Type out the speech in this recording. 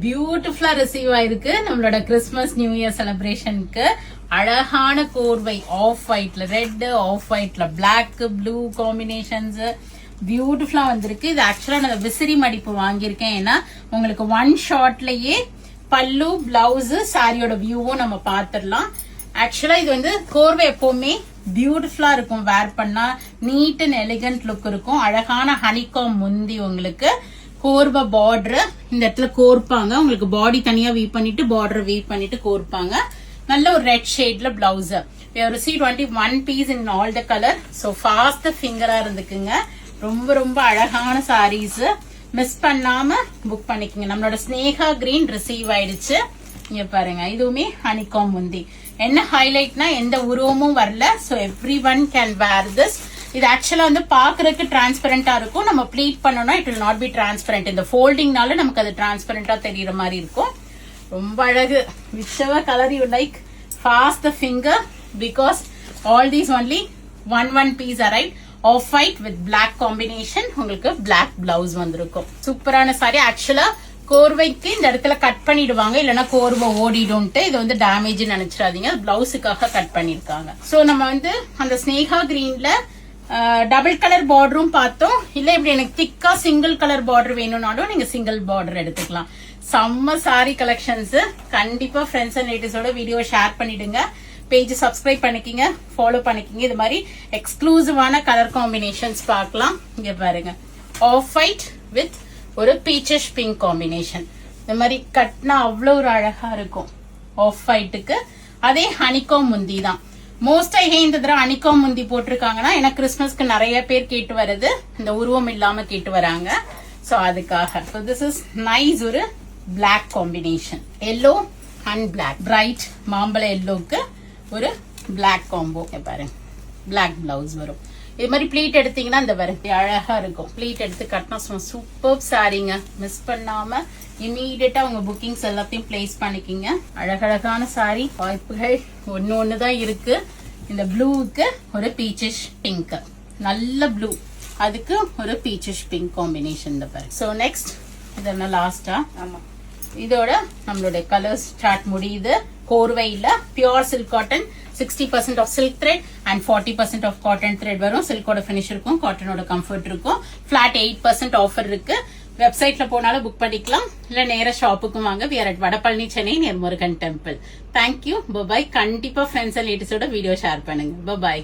பியூட்டிஃபுல்லா ரிசீவ் ஆயிருக்கு நம்மளோட கிறிஸ்மஸ் நியூ இயர் செலிப்ரேஷனுக்கு. அழகான கோர்வை ஆஃப் ஒயிட்ல, ரெட் ஆஃப் ஒயிட்ல, பிளாக் ப்ளூ காம்பினேஷன்ஸ் பியூட்டிஃபுல்லா வந்திருக்கு. இது ஆக்சுவலா நான் விசிறி மடிப்பு வாங்கியிருக்கேன். ஏன்னா உங்களுக்கு ஒன் ஷாட்லயே பல்லு, பிளவுஸ், சாரியோட வியூவும் நம்ம பாத்துடலாம். ஆக்சுவலா இது வந்து கோர்வை எப்பவுமே பியூட்டிஃபுல்லா இருக்கும், வேர் பண்ணா நீட் அண்ட் எலிகன்ட் லுக் இருக்கும். அழகான ஹனிகாம் முந்தி, உங்களுக்கு கோர்வை பார்டர் இந்த இடத்துல கோர்ப்பாங்க. உங்களுக்கு பாடி தனியா வீவ் பண்ணிட்டு பார்டர் வீவ் பண்ணிட்டு கோர்ப்பாங்க. நல்ல ஒரு ரெட் ஷேட்ல blouse. Receive 21 piece in all the colour. So fast ஃபிங்கரா இருந்துக்குங்க. ரொம்ப ரொம்ப அழகான சாரீஸ், மிஸ் பண்ணாம புக் பண்ணிக்கோங்க. நம்மளோட ஸ்னேகா கிரீன் ரிசீவ் ஆயிடுச்சு. இங்க பாருங்க, இதுவுமே ஹனிகாம் முந்தி. என்ன ஹைலைட்னா எந்த உருவமும் வரல. So every one can wear this. இது ஆக்சுவலா வந்து பாக்குறதுக்கு டிரான்ஸ்பரண்டா இருக்கும். நம்ம ப்ளீட் பண்ணோம்னா it will not be transparent. இந்த ஃபோல்டிங்னால நமக்கு அது டிரான்ஸ்பரண்டா தெரியற மாதிரி இருக்கும். ரொம்ப அழகு. whichever color you like, fast the finger because all these only one piece arrived. Off white with black combination. உங்களுக்கு black blouse வந்திருக்கும். சூப்பரான சாரி. ஆக்சுவலா கோர்வைக்கு இந்த இடத்துல கட் பண்ணிடுவாங்க, இல்லைன்னா கோர்வை ஓடிடும்ட்டு. இது வந்து டேமேஜ் நினைச்சிடாதீங்க, பிளவுஸுக்காக கட் பண்ணிருக்காங்க. சோ நம்ம வந்து அந்த ஸ்னேகா கிரீன்ல டபுள் கலர் பார்டரும் பார்த்தோம். இல்ல இப்படி எனக்கு திக்கா சிங்கிள் கலர் பார்டர் வேணும்னாலும் நீங்க சிங்கிள் பார்டர் எடுத்துக்கலாம். செம்ம சாரி கலெக்ஷன்ஸ். கண்டிப்பா ஃப்ரெண்ட்ஸ் அண்ட் ரிலேட்டிவ்ஸோட வீடியோ ஷேர் பண்ணிடுங்க. பேஜ் சப்ஸ்கிரைப் பண்ணிக்கிங்க, ஃபாலோ பண்ணிக்கிங்க. இது மாதிரி எக்ஸ்க்ளூசிவான கலர் காம்பினேஷன்ஸ் பார்க்கலாம். இங்க பாருங்க, ஆஃப் ஒயிட் வித் ஒரு பீச்சஷ் பிங்க் காம்பினேஷன். இந்த மாதிரி கட்னா அவ்வளோ ஒரு அழகா இருக்கும் ஆஃப் ஒயிட்டுக்கு. அதே ஹனிகாம் முந்தி தான். மோஸ்டா ஏன் இந்த தடவை ஹனிகாம் முந்தி போட்டிருக்காங்கன்னா, ஏன்னா கிறிஸ்மஸ்க்கு நிறைய பேர் கேட்டு வருது, இந்த உருவம் இல்லாம கேட்டு வராங்க. சோ அதுக்காக. So this is nice ஒரு black combination. yellow and black, bright மாம்பழ yellowக்கு ஒரு black combo. பாருங்க, black blouse வரும். இது மாதிரி ப்ளீட் எடுத்தீங்கன்னா இந்த வரும் அழகா இருக்கும். ப்ளீட் எடுத்து கட்டினா சூப்பர் சாரிங்க. மிஸ் பண்ணாம இமீடியட்டா உங்க புக்கிங்ஸ் எல்லாத்தையும் பிளேஸ் பண்ணிக்கிங்க. அழகழகான சாரி வாய்ப்புகள் ஒண்ணுதான் இருக்கு. இந்த ப்ளூவுக்கு ஒரு பீச்சிஷ் பிங்க், நல்ல ப்ளூ, அதுக்கு ஒரு peachish pink combination. So next இதெல்லாம் லாஸ்டா. ஆமா, இதோட நம்மளுடைய கலர்ஸ் சார்ட் முடியுது. கோர்வையில pure silk cotton, 60% off silk thread and 40% off cotton thread வரும். சில்கோட பினிஷ் இருக்கும், காட்டனோட கம்ஃபர்ட் இருக்கும். பிளாட் 8% ஆஃபர் இருக்கு. வெப்சைட்ல போனாலும் புக் பண்ணிக்கலாம், இல்ல நேர ஷாப்புக்கும் வாங்க. we are at Vadapalani, Chennai, near Murugan temple. Thank you, bye bye. கண்டிப்பா ஃப்ரெண்ட்ஸ் அண்ட் ரிலேட்டிவ்ஸோட வீடியோ ஷேர் பண்ணுங்க. பபாய்.